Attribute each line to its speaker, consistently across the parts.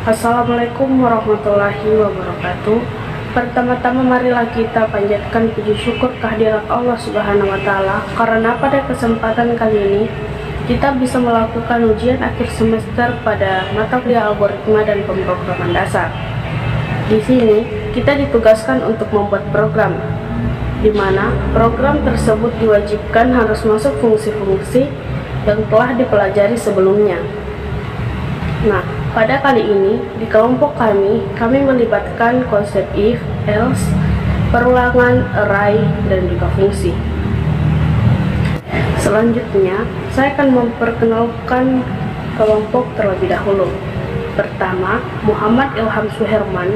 Speaker 1: Assalamualaikum warahmatullahi wabarakatuh. Pertama-tama marilah kita panjatkan puji syukur kehadirat Allah Subhanahu wa taala karena pada kesempatan kali ini kita bisa melakukan ujian akhir semester pada mata kuliah algoritma dan pemrograman dasar. Di sini kita ditugaskan untuk membuat program, di mana program tersebut diwajibkan harus masuk fungsi-fungsi yang telah dipelajari sebelumnya. Nah, pada kali ini di kelompok kami melibatkan konsep if, else, perulangan, array, dan juga fungsi. Selanjutnya, saya akan memperkenalkan kelompok terlebih dahulu. Pertama, Muhammad Ilham Suherman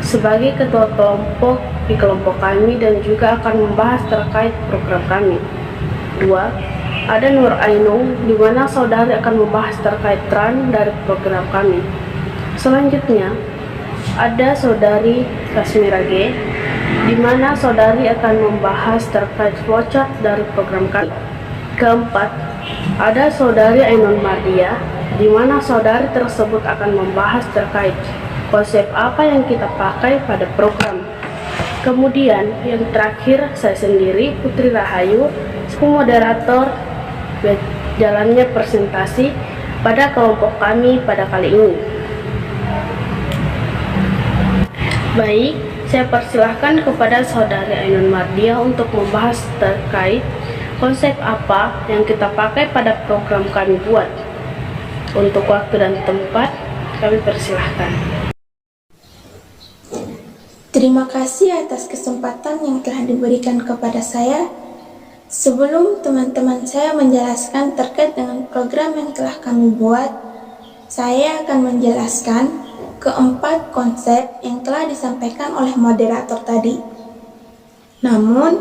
Speaker 1: sebagai ketua kelompok di kelompok kami dan juga akan membahas terkait program kami. Dua, ada Nur Ainung, di mana saudari akan membahas terkait run dari program kami. Selanjutnya, ada saudari Kasmira G, di mana saudari akan membahas terkait flowchart dari program kami. Keempat, ada saudari Ainun Mardia, di mana saudari tersebut akan membahas terkait konsep apa yang kita pakai pada program. Kemudian, yang terakhir, saya sendiri, Putri Rahayu, sebagai moderator jalannya presentasi pada kelompok kami pada kali ini. Baik, saya persilahkan kepada saudari Ainun Mardia untuk membahas terkait konsep apa yang kita pakai pada program kami buat. Untuk waktu dan tempat, kami persilahkan.
Speaker 2: Terima kasih atas kesempatan yang telah diberikan kepada saya. Sebelum teman-teman saya menjelaskan terkait dengan program yang telah kami buat, saya akan menjelaskan keempat konsep yang telah disampaikan oleh moderator tadi. Namun,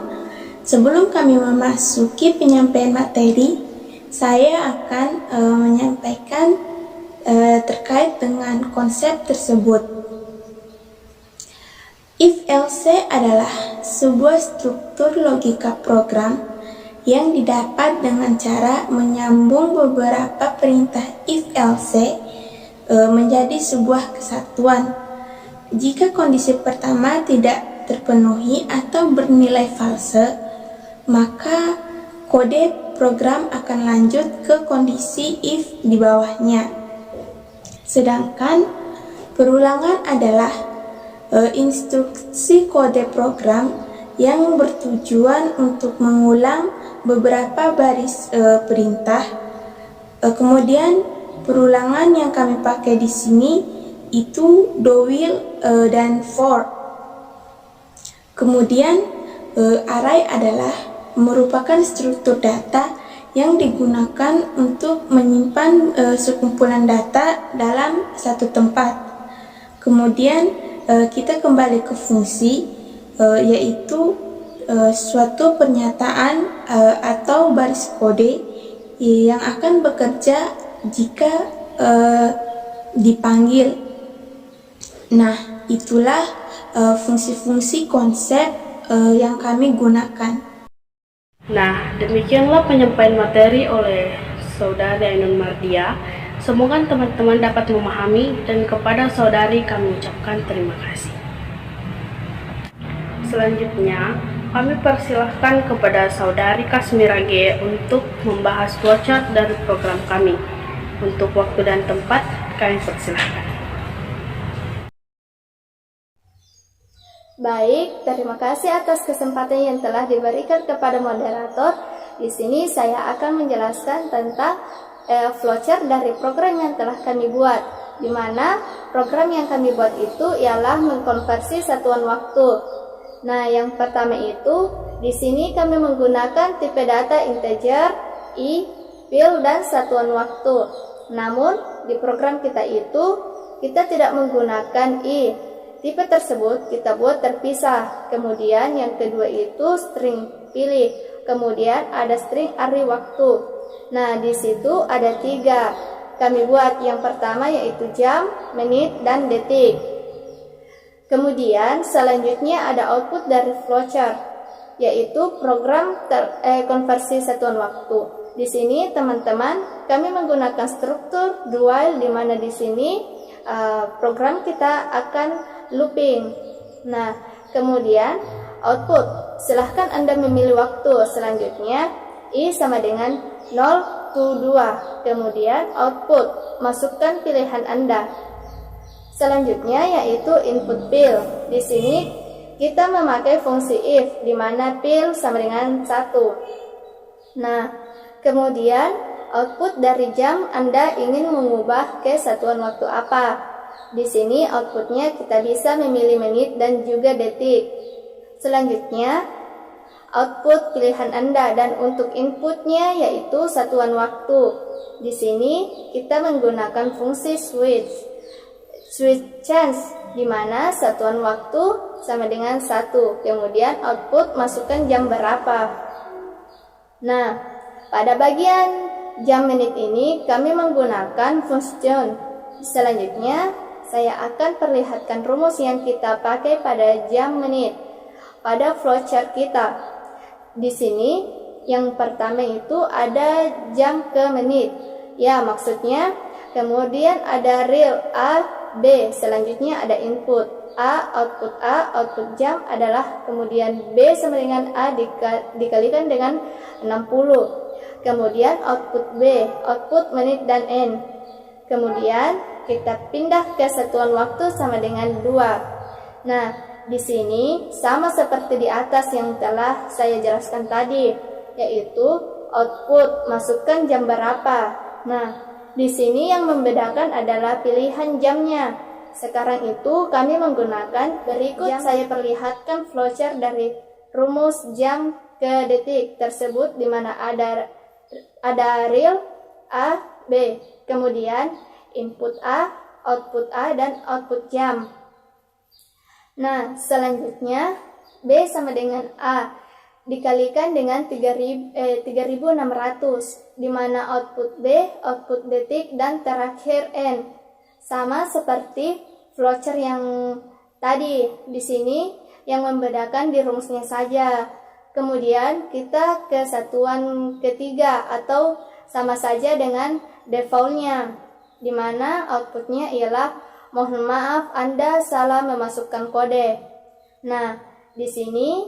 Speaker 2: sebelum kami memasuki penyampaian materi, saya akan menyampaikan terkait dengan konsep tersebut. If else adalah sebuah struktur logika program yang didapat dengan cara menyambung beberapa perintah if else menjadi sebuah kesatuan. Jika kondisi pertama tidak terpenuhi atau bernilai false, maka kode program akan lanjut ke kondisi if di bawahnya. Sedangkan perulangan adalah instruksi kode program yang bertujuan untuk mengulang beberapa baris perintah. Kemudian perulangan yang kami pakai di sini itu do, will, dan for. Kemudian array adalah merupakan struktur data yang digunakan untuk menyimpan sekumpulan data dalam satu tempat. Kemudian kita kembali ke fungsi, yaitu suatu pernyataan atau baris kode yang akan bekerja jika dipanggil. Nah, itulah fungsi-fungsi konsep yang kami gunakan.
Speaker 1: Nah, demikianlah penyampaian materi oleh saudari Ainun Mardia. Semoga teman-teman dapat memahami dan kepada saudari kami ucapkan terima kasih. Selanjutnya, kami persilahkan kepada saudari Kasmira G untuk membahas flowchart dari program kami. Untuk waktu dan tempat, kami persilahkan.
Speaker 3: Baik, terima kasih atas kesempatan yang telah diberikan kepada moderator. Di sini saya akan menjelaskan tentang flowchart dari program yang telah kami buat, di mana program yang kami buat itu ialah mengkonversi satuan waktu. Nah, yang pertama itu di sini kami menggunakan tipe data integer, i, pil, dan satuan waktu. Namun di program kita itu kita tidak menggunakan i. Tipe tersebut kita buat terpisah. Kemudian yang kedua itu string pilih. Kemudian ada string array waktu. Nah, di situ ada 3. Kami buat yang pertama yaitu jam, menit, dan detik. Kemudian selanjutnya ada output dari flowchart, yaitu program konversi satuan waktu. Di sini teman-teman kami menggunakan struktur do while, di mana di sini program kita akan looping. Nah, kemudian output. Silahkan Anda memilih waktu. Selanjutnya, I sama dengan 0 to 2. Kemudian output. Masukkan pilihan Anda. Selanjutnya yaitu input pil. Di sini kita memakai fungsi if, di mana pil sama dengan 1. Nah, kemudian output dari jam Anda ingin mengubah ke satuan waktu apa. Di sini outputnya kita bisa memilih menit dan juga detik. Selanjutnya, output pilihan Anda dan untuk inputnya yaitu satuan waktu. Di sini kita menggunakan fungsi switch change, di mana satuan waktu sama dengan 1. Kemudian output masukkan jam berapa. Nah, pada bagian jam menit ini kami menggunakan function. Selanjutnya, saya akan perlihatkan rumus yang kita pakai pada jam menit pada flowchart kita. Di sini yang pertama itu ada jam ke menit. Ya, maksudnya kemudian ada real A, B, selanjutnya ada input A, output jam adalah kemudian B sama dengan A dikalikan dengan 60. Kemudian output B, output menit dan N. Kemudian kita pindah ke satuan waktu sama dengan 2. Nah, di sini sama seperti di atas yang telah saya jelaskan tadi, yaitu output masukkan jam berapa. Nah, di sini yang membedakan adalah pilihan jamnya. Sekarang itu kami menggunakan berikut saya perlihatkan flowchart dari rumus jam ke detik tersebut, di mana ada real A, B, kemudian input A, dan output jam. Nah, selanjutnya B sama dengan A dikalikan dengan 3600, di mana output B, output detik, dan terakhir N. Sama seperti flowchart yang tadi. Di sini yang membedakan di rumusnya saja. Kemudian kita ke satuan ketiga atau sama saja dengan defaultnya, di mana outputnya ialah mohon maaf Anda salah memasukkan kode. Nah, di sini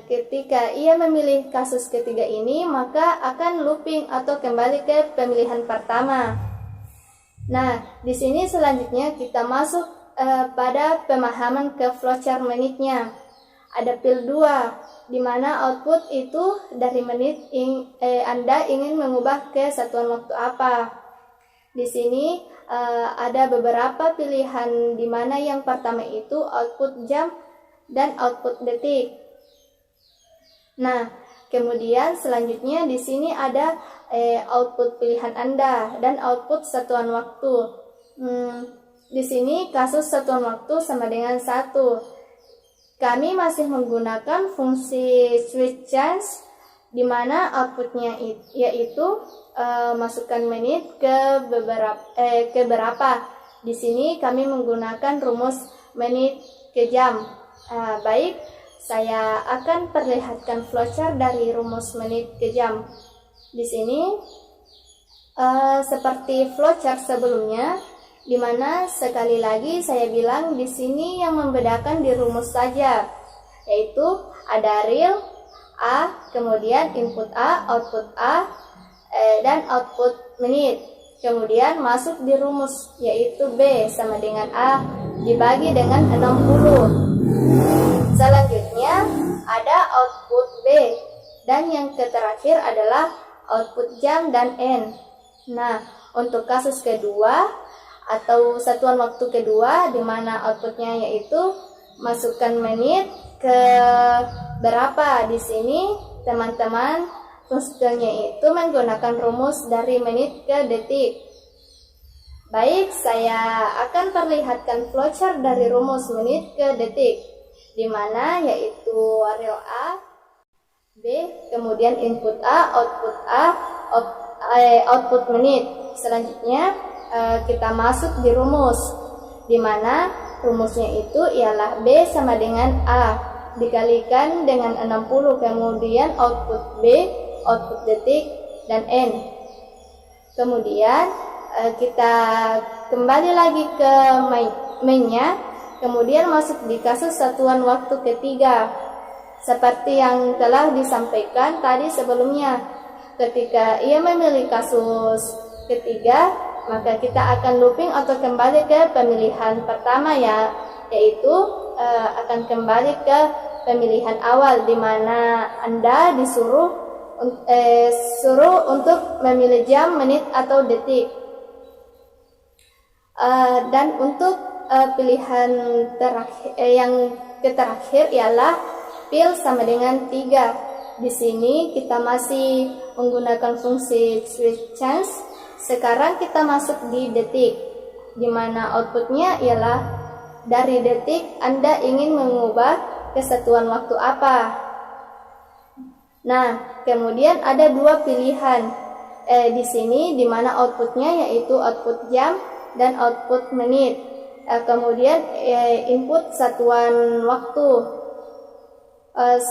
Speaker 3: ketika ia memilih kasus ketiga ini, maka akan looping atau kembali ke pemilihan pertama. Nah, di sini selanjutnya kita masuk pada pemahaman ke flowchart menitnya. Ada pil 2, di mana output itu dari menit Anda ingin mengubah ke satuan waktu apa. Di sini ada beberapa pilihan, di mana yang pertama itu output jam dan output detik. Nah, kemudian selanjutnya di sini ada output pilihan Anda dan output satuan waktu. Di sini kasus satuan waktu sama dengan 1. Kami masih menggunakan fungsi switch change, di mana outputnya yaitu masukkan menit ke berapa. Di sini kami menggunakan rumus menit ke jam. Baik, saya akan perlihatkan flowchart dari rumus menit ke jam. Di sini seperti flowchart sebelumnya, di mana sekali lagi saya bilang di sini yang membedakan di rumus saja, yaitu ada real A, kemudian input A, output A, dan output menit. Kemudian masuk di rumus, yaitu B sama dengan A dibagi dengan 60. Selanjutnya ada output B, dan yang terakhir adalah output jam dan N. Nah, untuk kasus kedua atau satuan waktu kedua, di mana outputnya yaitu masukkan menit ke berapa. Di sini teman-teman fungsinya itu menggunakan rumus dari menit ke detik. Baik, saya akan perlihatkan flowchart dari rumus menit ke detik, di mana yaitu real A, B, kemudian input A, output menit. Selanjutnya kita masuk di rumus, di mana rumusnya itu ialah B sama dengan A dikalikan dengan 60, kemudian output B, output detik, dan N. Kemudian kita kembali lagi ke mainnya, kemudian masuk di kasus satuan waktu ketiga. Seperti yang telah disampaikan tadi sebelumnya, ketika ia memilih kasus ketiga, maka kita akan looping atau kembali ke pemilihan pertama ya, yaitu akan kembali ke pemilihan awal, di mana Anda disuruh untuk memilih jam, menit, atau detik. Dan untuk pilihan yang terakhir ialah pil sama dengan 3. Di sini kita masih menggunakan fungsi switch change. Sekarang kita masuk di detik, di mana outputnya ialah dari detik Anda ingin mengubah kesatuan waktu apa. Nah, kemudian ada 2 pilihan di sini, di mana outputnya yaitu output jam dan output menit. Kemudian input satuan waktu.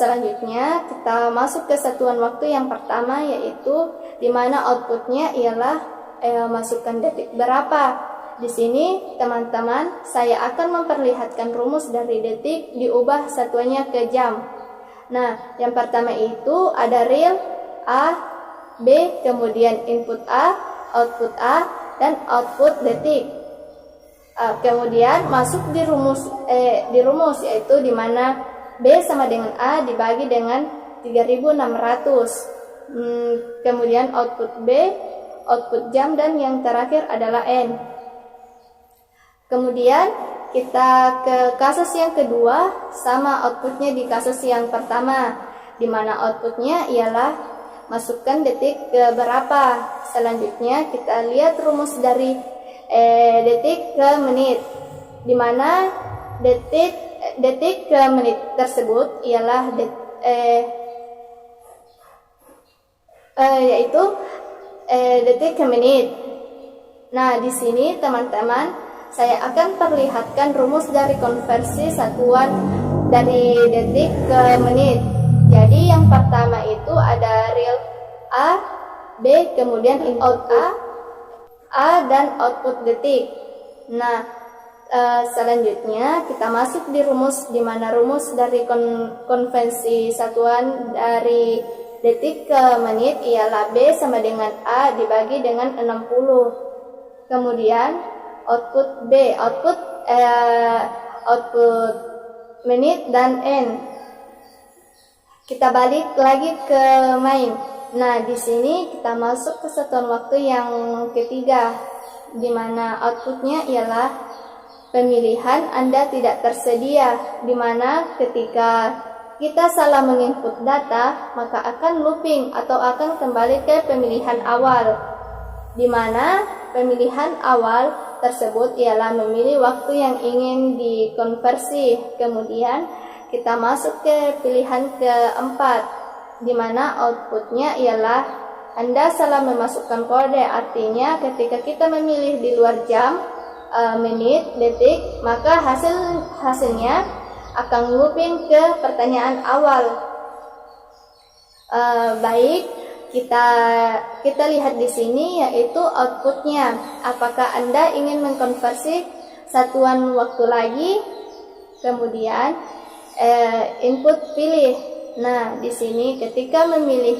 Speaker 3: Selanjutnya kita masuk ke satuan waktu yang pertama, yaitu di mana outputnya ialah masukkan detik berapa. Di sini teman-teman, saya akan memperlihatkan rumus dari detik diubah satuannya ke jam. Nah, yang pertama itu ada real A, B, kemudian input A, output A, dan output detik. Kemudian masuk di rumus yaitu di mana B sama dengan A dibagi dengan 3600. Kemudian output B, output jam, dan yang terakhir adalah N. Kemudian kita ke kasus yang kedua, sama outputnya di kasus yang pertama, di mana outputnya ialah masukkan detik ke berapa. Selanjutnya kita lihat rumus dari detik ke menit, di mana detik ke menit tersebut ialah yaitu detik ke menit. Nah, di sini teman-teman, saya akan perlihatkan rumus dari konversi satuan dari detik ke menit. Jadi yang pertama itu ada real A, B, kemudian input A, dan output detik. Nah, selanjutnya kita masuk di rumus, di mana rumus dari konvensi satuan dari detik ke menit ialah B sama dengan A dibagi dengan 60. Kemudian output B, output menit dan N. Kita balik lagi ke main. Nah, di sini kita masuk ke satuan waktu yang ketiga, di mana outputnya ialah pemilihan Anda tidak tersedia, di mana ketika kita salah menginput data, maka akan looping atau akan kembali ke pemilihan awal, di mana pemilihan awal tersebut ialah memilih waktu yang ingin dikonversi. Kemudian kita masuk ke pilihan keempat, di mana outputnya ialah Anda salah memasukkan kode. Artinya ketika kita memilih di luar jam, menit, detik, maka hasilnya akan looping ke pertanyaan awal. Baik, kita lihat di sini yaitu outputnya. Apakah Anda ingin mengkonversi satuan waktu lagi? Kemudian input pilih. Nah, di sini ketika memilih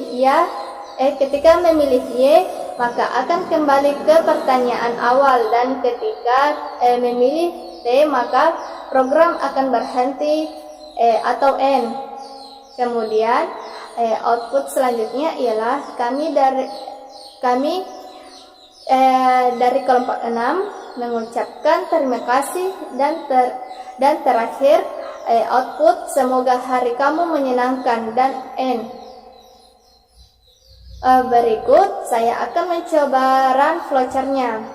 Speaker 3: Y, maka akan kembali ke pertanyaan awal, dan ketika memilih T, maka program akan berhenti atau N. Kemudian output selanjutnya ialah kami dari kelompok 6 mengucapkan terima kasih, dan terakhir output semoga hari kamu menyenangkan, dan N. Berikut saya akan mencoba run flowchart-nya.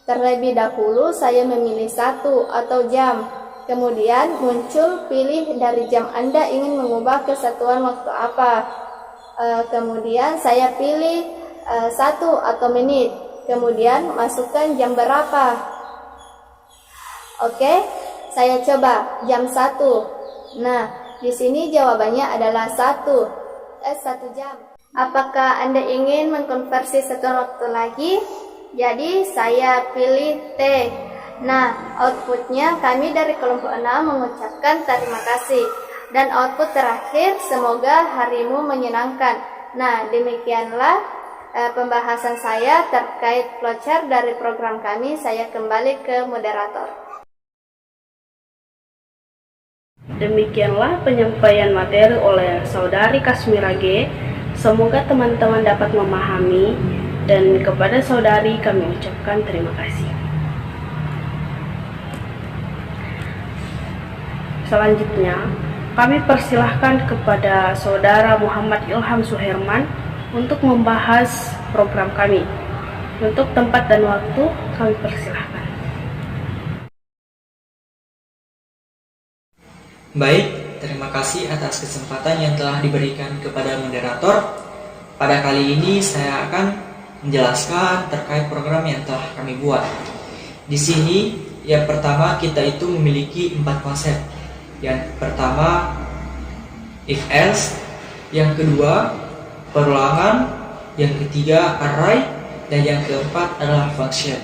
Speaker 3: Terlebih dahulu saya memilih 1 atau jam. Kemudian muncul pilih dari jam Anda ingin mengubah ke satuan waktu apa. Kemudian saya pilih 1 atau menit. Kemudian masukkan jam berapa. Oke, saya coba jam 1. Nah, di sini jawabannya adalah 1 jam. Apakah Anda ingin mengkonversi satuan waktu lagi? jadi saya pilih T. Nah, outputnya kami dari kelompok 6 mengucapkan terima kasih. Dan output terakhir, semoga harimu menyenangkan. Nah, demikianlah pembahasan saya terkait flowchart dari program kami. Saya kembali ke moderator.
Speaker 1: Demikianlah penyampaian materi oleh Saudari Kasmira G. Semoga teman-teman dapat memahami, dan kepada saudari kami ucapkan terima kasih. Selanjutnya, kami persilahkan kepada Saudara Muhammad Ilham Suherman untuk membahas program kami. Untuk tempat dan waktu, kami persilahkan.
Speaker 4: Baik, terima kasih atas kesempatan yang telah diberikan kepada moderator. Pada kali ini saya akan menjelaskan terkait program yang telah kami buat. Di sini, yang pertama kita itu memiliki 4 konsep. Yang pertama, if else, yang kedua, perulangan, yang ketiga, array, dan yang keempat adalah function.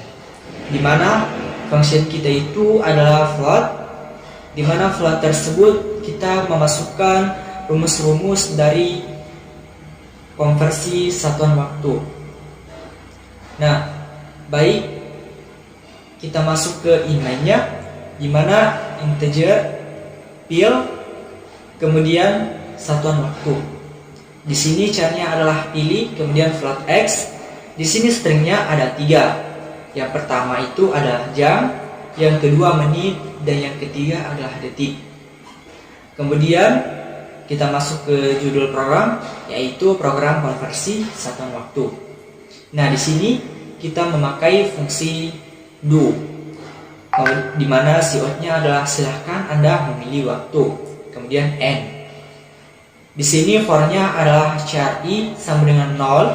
Speaker 4: Di mana function kita itu adalah float, di mana float tersebut kita memasukkan rumus-rumus dari konversi satuan waktu. Nah, baik, kita masuk ke inline-nya, di mana integer, pil, kemudian satuan waktu. Di sini caranya adalah pilih, kemudian float x. Di sini stringnya ada 3. Yang pertama itu adalah jam, yang kedua menit, dan yang ketiga adalah detik. Kemudian kita masuk ke judul program, yaitu program konversi satuan waktu. Nah, di sini kita memakai fungsi do, di mana siotnya adalah silahkan Anda memilih waktu. Kemudian n. Di sini for-nya adalah char i sama dengan 0,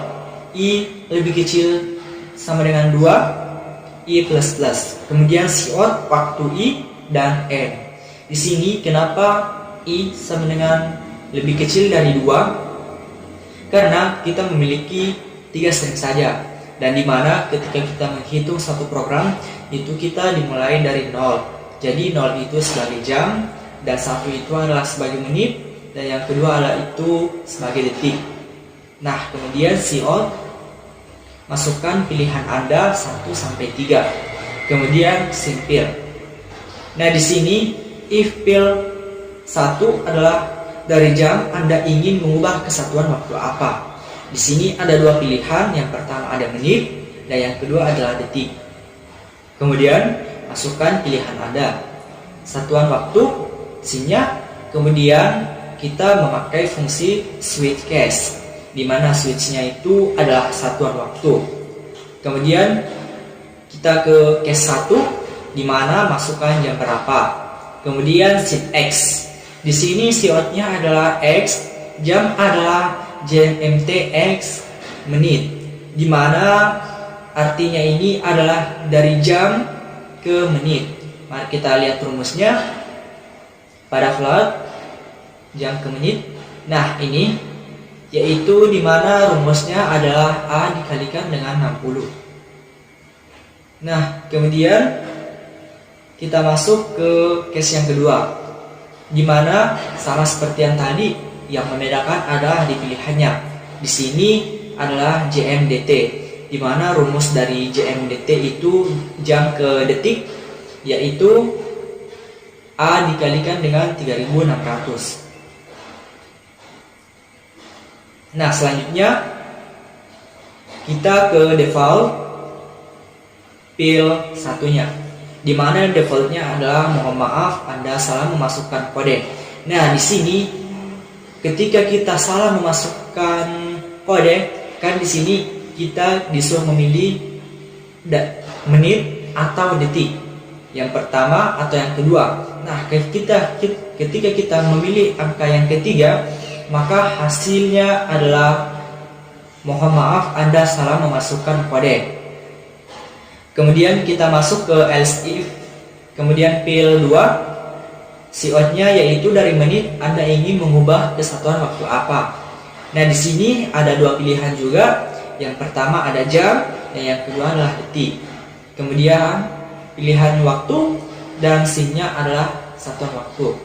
Speaker 4: i lebih kecil sama dengan 2, i plus plus. Kemudian siot waktu i dan n. Di sini kenapa i sama dengan lebih kecil dari 2? Karena kita memiliki 3 string saja, dan dimana ketika kita menghitung satu program itu kita dimulai dari 0. Jadi 0 itu sebagai jam, dan 1 itu adalah sebagai menit, dan yang kedua adalah itu sebagai detik. Nah, kemudian cout, masukkan pilihan Anda 1 sampai 3. Kemudian simple. Nah, di sini if pil 1 adalah dari jam, Anda ingin mengubah kesatuan waktu apa? Di sini ada 2 pilihan, yang pertama ada menit, dan yang kedua adalah detik. Kemudian masukkan pilihan Anda, satuan waktu, sinya, kemudian kita memakai fungsi switch case, di mana switch-nya itu adalah satuan waktu. Kemudian kita ke case 1, di mana masukkan jam berapa. Kemudian shift x. Di sini siotnya adalah x, jam adalah GMT X menit, di mana artinya ini adalah dari jam ke menit. Mari kita lihat rumusnya pada float jam ke menit. Nah, ini yaitu di mana rumusnya adalah A dikalikan dengan 60. Nah, kemudian kita masuk ke case yang kedua, di mana sama seperti yang tadi, yang membedakan adalah di pilihannya. Di sini adalah JMDT, di mana rumus dari JMDT itu jam ke detik, yaitu A dikalikan dengan 3600. Nah, selanjutnya kita ke default pil satunya, di mana defaultnya adalah mohon maaf Anda salah memasukkan kode. Nah, di sini ketika kita salah memasukkan kode, kan di sini kita disuruh memilih menit atau detik, yang pertama atau yang kedua. Nah, ketika kita memilih angka yang ketiga, maka hasilnya adalah mohon maaf Anda salah memasukkan kode. Kemudian kita masuk ke else if, kemudian pil 2, cout-nya yaitu dari menit Anda ingin mengubah kesatuan waktu apa. Nah, di sini ada 2 pilihan juga. Yang pertama ada jam, dan yang kedua adalah detik. Kemudian pilihan waktu dan scene-nya adalah satuan waktu.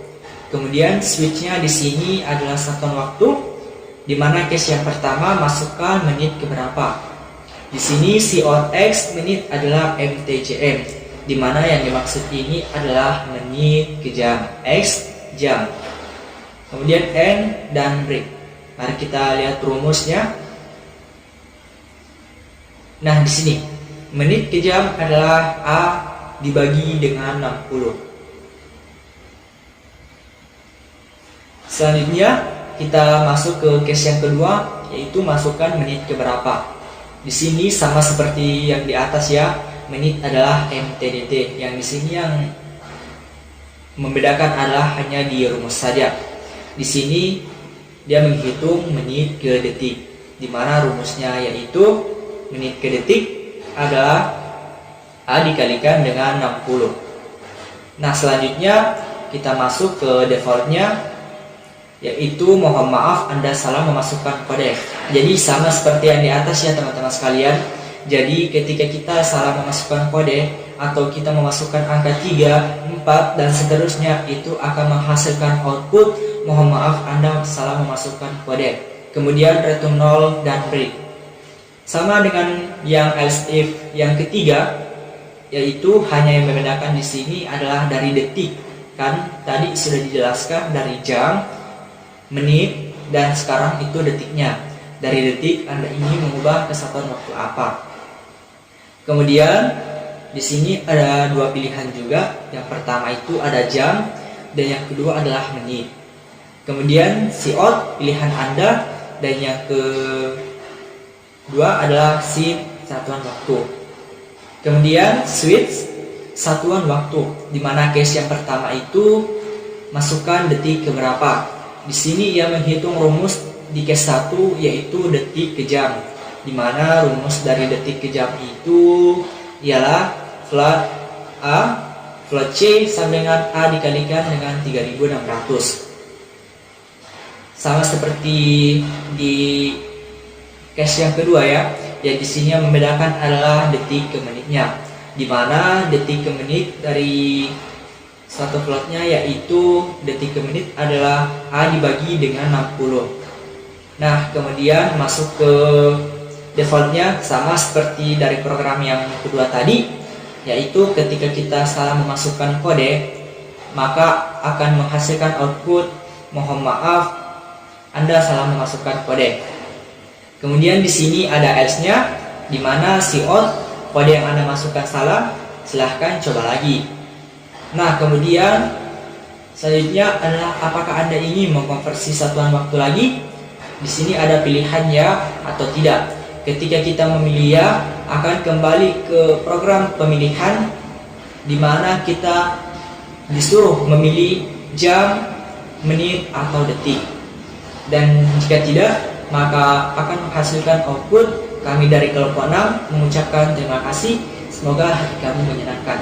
Speaker 4: Kemudian switch-nya di sini adalah satuan waktu, di mana case yang pertama masukkan menit keberapa. Di sini count X menit adalah MTJM, di mana yang dimaksud ini adalah menit ke jam, X jam. Kemudian N dan break. Mari kita lihat rumusnya. Nah, di sini menit ke jam adalah A dibagi dengan 60. Selanjutnya kita masuk ke case yang kedua, yaitu masukkan menit ke berapa. Di sini sama seperti yang di atas ya, menit adalah MTDT. Yang di sini yang membedakan adalah hanya di rumus saja. Di sini dia menghitung menit ke detik, di mana rumusnya yaitu menit ke detik adalah A dikalikan dengan 60. Nah, selanjutnya kita masuk ke defaultnya, yaitu mohon maaf Anda salah memasukkan kode. Jadi sama seperti yang di atas ya teman-teman sekalian. Jadi ketika kita salah memasukkan kode atau kita memasukkan angka 3, 4 dan seterusnya, itu akan menghasilkan output mohon maaf Anda salah memasukkan kode. Kemudian return 0 dan break. Sama dengan yang else if yang ketiga, yaitu hanya yang membedakan di sini adalah dari detik. Kan tadi sudah dijelaskan dari jam, menit, dan sekarang itu detiknya. Dari detik Anda ingin mengubah ke satuan waktu apa. Kemudian di sini ada dua pilihan juga. Yang pertama itu ada jam dan yang kedua adalah menit. Kemudian count pilihan Anda dan yang kedua adalah scene satuan waktu. Kemudian switch satuan waktu, di mana case yang pertama itu masukkan detik ke berapa. Di sini ia menghitung rumus di case 1 yaitu detik ke jam, di mana rumus dari detik ke jam itu ialah flat A flat C sama dengan A dikalikan dengan 3600. Sama seperti di case yang kedua ya. Ya, di sini yang membedakan adalah detik ke menitnya, di mana detik ke menit dari satu plotnya yaitu detik ke menit adalah A dibagi dengan 60. Nah, kemudian masuk ke defaultnya sama seperti dari program yang kedua tadi, yaitu ketika kita salah memasukkan kode maka akan menghasilkan output mohon maaf Anda salah memasukkan kode. Kemudian di sini ada else-nya, di mana count kode yang Anda masukkan salah, silahkan coba lagi. Nah, kemudian selanjutnya adalah apakah Anda ingin mengkonversi satuan waktu lagi? Di sini ada pilihan ya atau tidak. Ketika kita memilih ya, akan kembali ke program pemilihan, di mana kita disuruh memilih jam, menit atau detik. Dan jika tidak, maka akan menghasilkan output. Kami dari kelompok 6 mengucapkan terima kasih. Semoga hati kamu menyenangkan.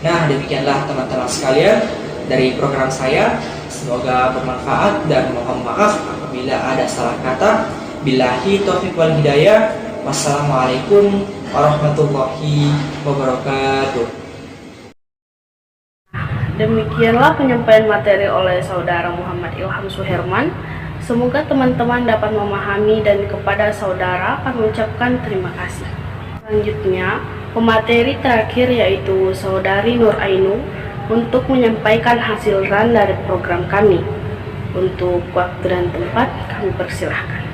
Speaker 4: Nah, demikianlah teman-teman sekalian dari program saya. Semoga bermanfaat dan mohon maaf apabila ada salah kata. Billahi taufiq wal hidayah. Wassalamualaikum warahmatullahi wabarakatuh.
Speaker 1: Demikianlah penyampaian materi oleh saudara Muhammad Ilham Suherman. Semoga teman-teman dapat memahami dan kepada saudara kami ucapkan terima kasih. Selanjutnya, pemateri terakhir yaitu saudari Nur Ainu untuk menyampaikan hasil run dari program kami. Untuk waktu dan tempat kami persilahkan.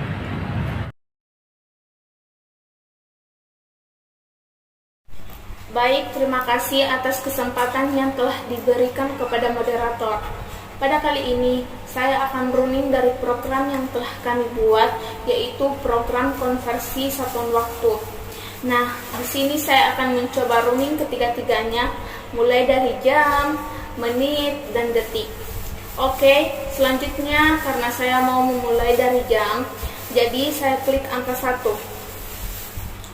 Speaker 2: Baik, terima kasih atas kesempatan yang telah diberikan kepada moderator. Pada kali ini, saya akan running dari program yang telah kami buat, yaitu program konversi satuan waktu. Nah, di sini saya akan mencoba running ketiga-tiganya, mulai dari jam, menit, dan detik. Oke, selanjutnya karena saya mau memulai dari jam, jadi saya klik angka 1.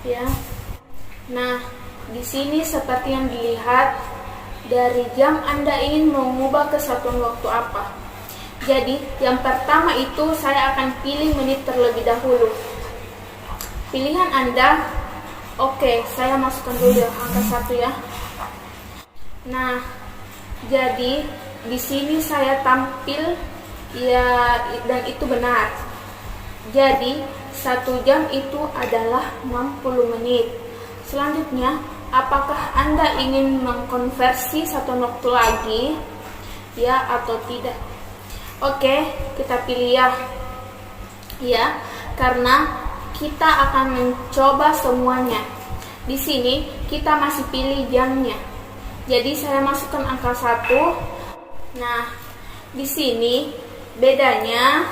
Speaker 2: Ya. Nah, di sini seperti yang dilihat, dari jam Anda ingin mengubah ke satuan waktu apa. Jadi, yang pertama itu saya akan pilih menit terlebih dahulu. Pilihan Anda
Speaker 1: Oke, saya masukkan dulu angka 1 ya. Nah, jadi di sini saya tampil ya, dan itu benar. Jadi 1 jam itu adalah 60 menit. Selanjutnya, apakah Anda ingin mengkonversi satuan waktu lagi? Ya atau tidak? Oke, kita pilih ya. Ya, karena kita akan mencoba semuanya. Di sini kita masih pilih jamnya. Jadi saya masukkan angka 1. Nah, di sini bedanya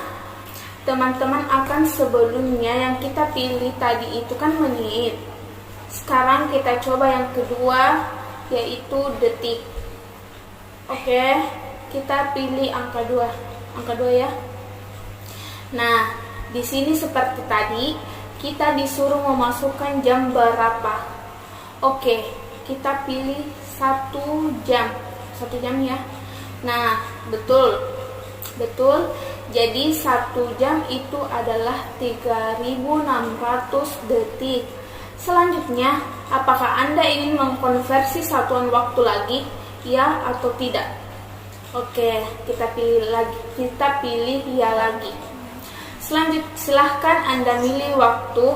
Speaker 1: teman-teman akan sebelumnya yang kita pilih tadi itu kan menit. Sekarang kita coba yang kedua, yaitu detik. Oke, kita pilih angka 2. Angka 2 ya. Nah, di sini seperti tadi, kita disuruh memasukkan jam berapa. Oke, kita pilih 1 jam. 1 jam ya. Nah, betul. Jadi 1 jam itu adalah 3600 detik. Selanjutnya, apakah Anda ingin mengkonversi satuan waktu lagi? Ya atau tidak? Oke, kita pilih lagi. Kita pilih ya lagi. Selanjutnya, silahkan Anda milih waktu.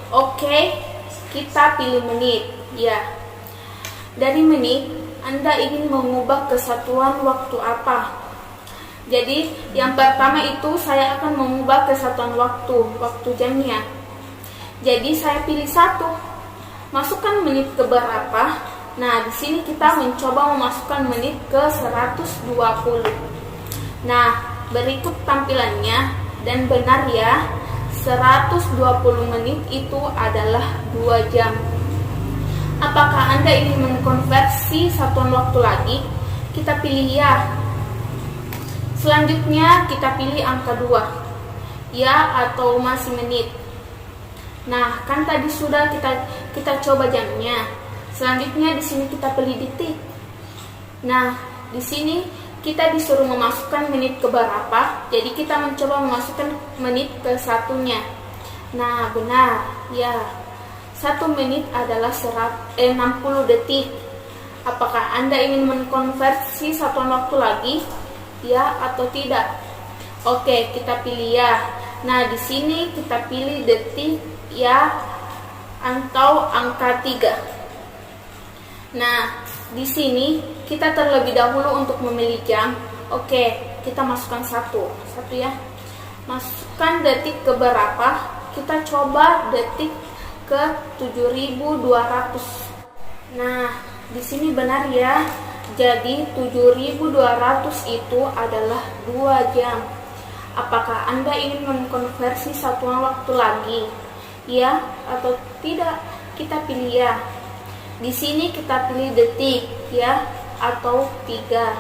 Speaker 1: Oke, kita pilih menit. Ya. Dari menit, Anda ingin mengubah kesatuan waktu apa? Jadi, yang pertama itu saya akan mengubah kesatuan waktu jamnya. Jadi, saya pilih 1. Masukkan menit ke berapa? Nah, di sini kita mencoba memasukkan menit ke 120. Nah, berikut tampilannya dan benar ya. 120 menit itu adalah 2 jam. Apakah Anda ingin mengkonversi satuan waktu lagi? Kita pilih ya. Selanjutnya kita pilih angka 2. Ya atau masih menit. Nah, kan tadi sudah kita coba jamnya. Selanjutnya di sini kita pilih detik. Nah, di sini kita disuruh memasukkan menit ke berapa. Jadi kita mencoba memasukkan menit ke satunya. Nah, benar. Ya. 1 menit adalah 60 detik. Apakah Anda ingin mengkonversi satuan waktu lagi? Ya atau tidak? Oke, kita pilih ya. Nah, di sini kita pilih detik ya atau angka 3. Nah, di sini kita terlebih dahulu untuk memilih jam. Oke, kita masukkan 1 ya. Masukkan detik ke berapa? Kita coba detik ke 7200. Nah, di sini benar ya. Jadi 7200 itu adalah 2 jam. Apakah Anda ingin mengkonversi satuan waktu lagi? Ya atau tidak? Kita pilih ya. Di sini kita pilih detik ya atau 3.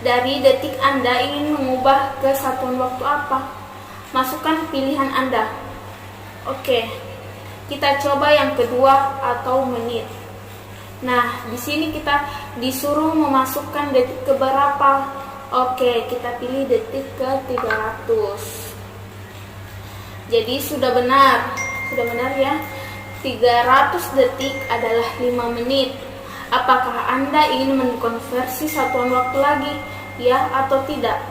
Speaker 1: Dari detik Anda ingin mengubah ke satuan waktu apa? Masukkan pilihan Anda. Oke. Kita coba yang kedua atau menit. Nah, di sini kita disuruh memasukkan detik ke berapa? Oke, kita pilih detik ke 300. Jadi sudah benar ya. 300 detik adalah 5 menit. Apakah Anda ingin mengkonversi satuan waktu lagi? Ya atau tidak?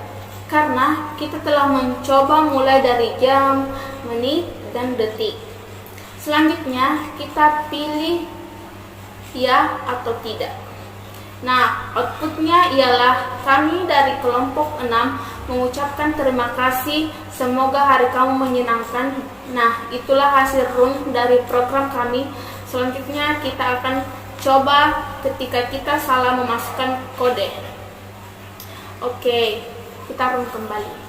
Speaker 1: Karena kita telah mencoba mulai dari jam, menit, dan detik. Selanjutnya kita pilih ya atau tidak. Nah, outputnya ialah kami dari kelompok 6 mengucapkan terima kasih. Semoga hari kamu menyenangkan. Nah, itulah hasil run dari program kami. Selanjutnya kita akan coba ketika kita salah memasukkan kode. Oke, kita run kembali.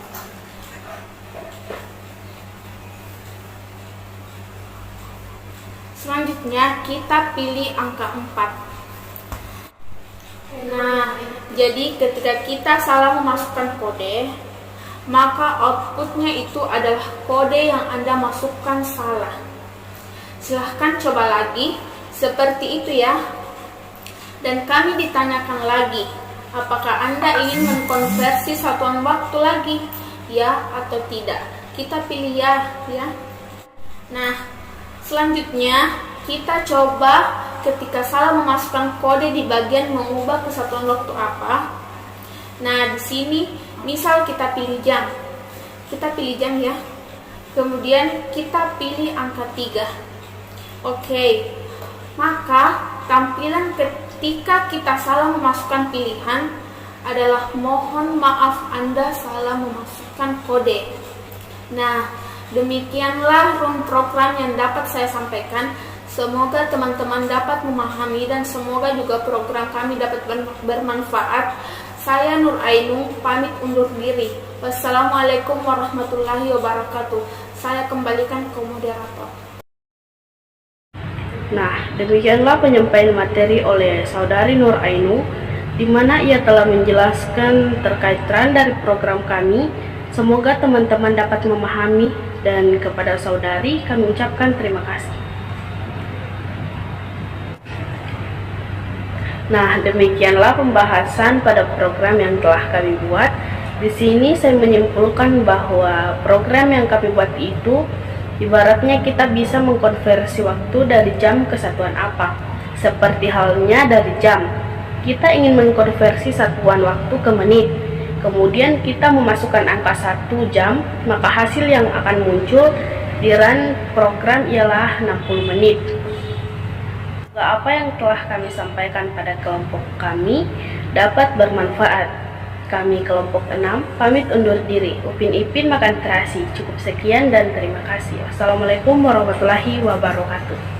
Speaker 1: Selanjutnya kita pilih angka 4. Nah, jadi ketika kita salah memasukkan kode, maka outputnya itu adalah kode yang Anda masukkan salah. Silahkan coba lagi, seperti itu ya. Dan kami ditanyakan lagi, apakah Anda ingin mengkonversi satuan waktu lagi? Ya atau tidak? Kita pilih ya. Nah, selanjutnya
Speaker 5: kita coba ketika salah memasukkan kode di bagian mengubah kesatuan waktu apa. Nah, di sini misal kita pilih jam. Kita pilih jam ya. Kemudian kita pilih angka 3. Oke. Maka tampilan ketika kita salah memasukkan pilihan adalah mohon maaf Anda salah memasukkan kode. Nah, demikianlah room program yang dapat saya sampaikan. Semoga teman-teman dapat memahami dan semoga juga program kami dapat bermanfaat. Saya Nur Ainung pamit undur diri. Wassalamualaikum warahmatullahi wabarakatuh. Saya kembalikan ke moderator.
Speaker 1: Nah, demikianlah penyampaian materi oleh Saudari Nur Ainung, di mana ia telah menjelaskan terkait tren dari program kami. Semoga teman-teman dapat memahami dan kepada saudari kami ucapkan terima kasih. Nah, demikianlah pembahasan pada program yang telah kami buat. Di sini saya menyimpulkan bahwa program yang kami buat itu ibaratnya kita bisa mengkonversi waktu dari jam ke satuan apa. Seperti halnya dari jam, kita ingin mengkonversi satuan waktu ke menit. Kemudian kita memasukkan angka 1 jam, maka hasil yang akan muncul di run program ialah 60 menit. Apa yang telah kami sampaikan pada kelompok kami dapat bermanfaat. Kami kelompok 6 pamit undur diri. Upin Ipin makan terasi. Cukup sekian dan terima kasih. Wassalamualaikum warahmatullahi wabarakatuh.